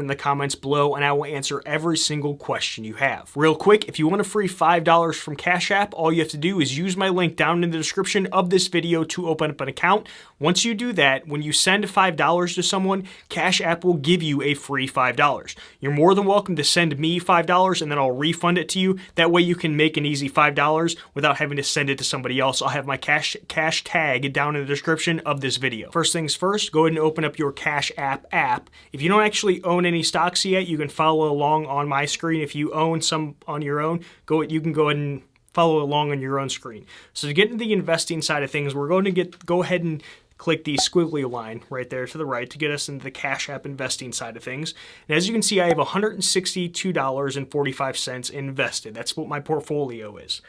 in the comments below, and I will answer every single question you have. Real quick, if you want a free $5 from Cash App, all you have to do is use my link down in the description of this video to open up an account. Once you do that, when you send $5 to someone, Cash App will give you a free $5. You're more than welcome to send me $5 and then I'll refund it to you. That way you can make an easy $5 without having to send it to somebody else. I'll have my cash tag down in the description of this video. First things first, go ahead and open up your Cash App app. If you don't actually own any stocks yet, you can follow along on my screen. If you own some on your own, you can go ahead and follow along on your own screen. So to get into the investing side of things, we're going to go ahead and click the squiggly line right there to the right to get us into the Cash App investing side of things. And as you can see, I have $162.45 invested. That's what my portfolio is.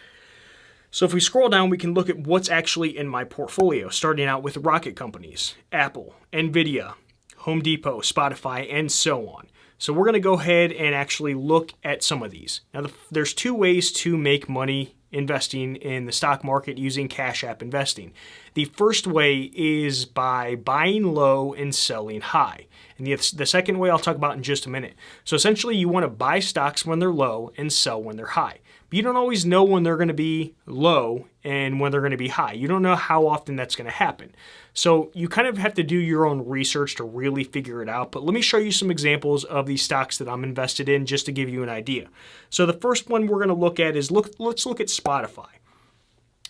So if we scroll down, we can look at what's actually in my portfolio, starting out with rocket companies, Apple, Nvidia, Home Depot, Spotify, and so on. So we're going to go ahead and actually look at some of these. Now, there's two ways to make money investing in the stock market using Cash App investing. The first way is by buying low and selling high. And the second way I'll talk about in just a minute. So essentially, you want to buy stocks when they're low and sell when they're high. But you don't always know when they're going to be low and when they're going to be high. You don't know how often that's going to happen. So you kind of have to do your own research to really figure it out. But let me show you some examples of these stocks that I'm invested in just to give you an idea. So the first one we're going to look at is, let's look at Spotify.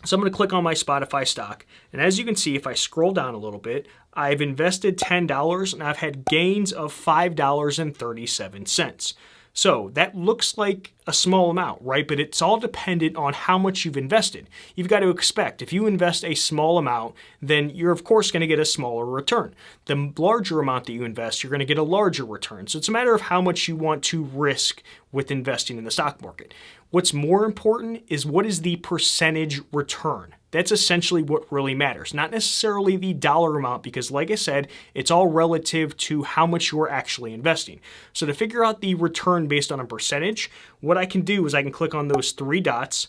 So I'm going to click on my Spotify stock. And as you can see, if I scroll down a little bit, I've invested $10 and I've had gains of $5.37. So that looks like a small amount, right? But it's all dependent on how much you've invested. You've got to expect if you invest a small amount, then you're of course going to get a smaller return. The larger amount that you invest, you're going to get a larger return. So it's a matter of how much you want to risk with investing in the stock market. What's more important is what is the percentage return. That's essentially what really matters, not necessarily the dollar amount, because like I said, it's all relative to how much you're actually investing. So to figure out the return based on a percentage, what I can do is I can click on those three dots,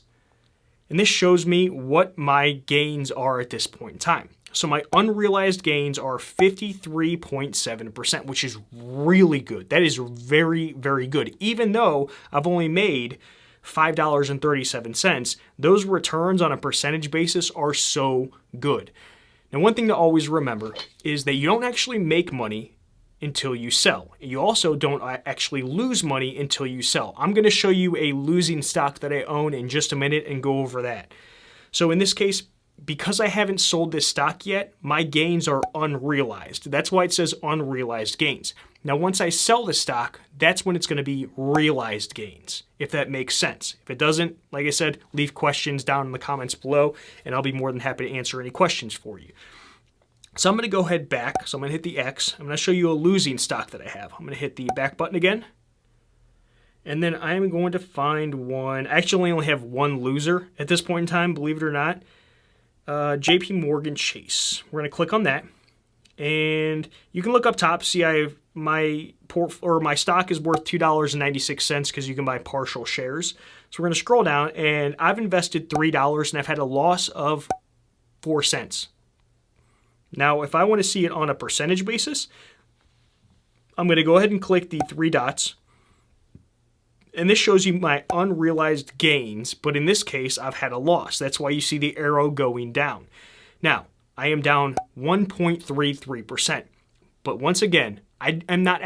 and this shows me what my gains are at this point in time. So my unrealized gains are 53.7%, which is really good. That is very, very good. Even though I've only made $5.37, those returns on a percentage basis are so good. Now, one thing to always remember is that you don't actually make money until you sell. You also don't actually lose money until you sell. I'm going to show you a losing stock that I own in just a minute and go over that. So in this case, because I haven't sold this stock yet, my gains are unrealized. That's why it says unrealized gains. Now, once I sell the stock, that's when it's going to be realized gains, if that makes sense. If it doesn't, like I said, leave questions down in the comments below, and I'll be more than happy to answer any questions for you. So I'm going to go ahead back. So I'm going to hit the X. I'm going to show you a losing stock that I have. I'm going to hit the back button again. And then I'm going to find one. I actually only have one loser at this point in time, believe it or not. JP Morgan Chase. We're going to click on that. And you can look up top, see I have my stock is worth $2.96 because you can buy partial shares. So we're going to scroll down, and I've invested $3 and I've had a loss of 4 cents. Now, if I want to see it on a percentage basis, I'm going to go ahead and click the three dots. And this shows you my unrealized gains, but in this case, I've had a loss. That's why you see the arrow going down. Now, I am down 1.33%. But once again, I have not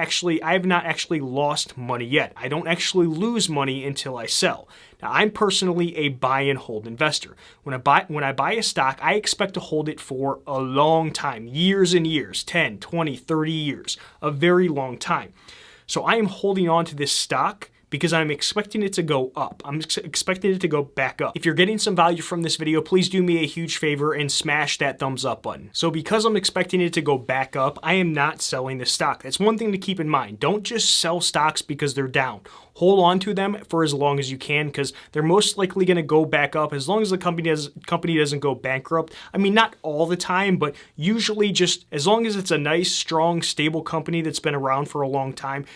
actually lost money yet. I don't actually lose money until I sell. Now, I'm personally a buy and hold investor. When I buy a stock, I expect to hold it for a long time, years and years, 10, 20, 30 years, a very long time. So I am holding on to this stock because I'm expecting it to go up. I'm expecting it to go back up. If you're getting some value from this video, please do me a huge favor and smash that thumbs up button. So because I'm expecting it to go back up, I am not selling the stock. That's one thing to keep in mind. Don't just sell stocks because they're down. Hold on to them for as long as you can because they're most likely going to go back up as long as the company doesn't go bankrupt. I mean, not all the time, but usually just as long as it's a nice, strong, stable company that's been around for a long time,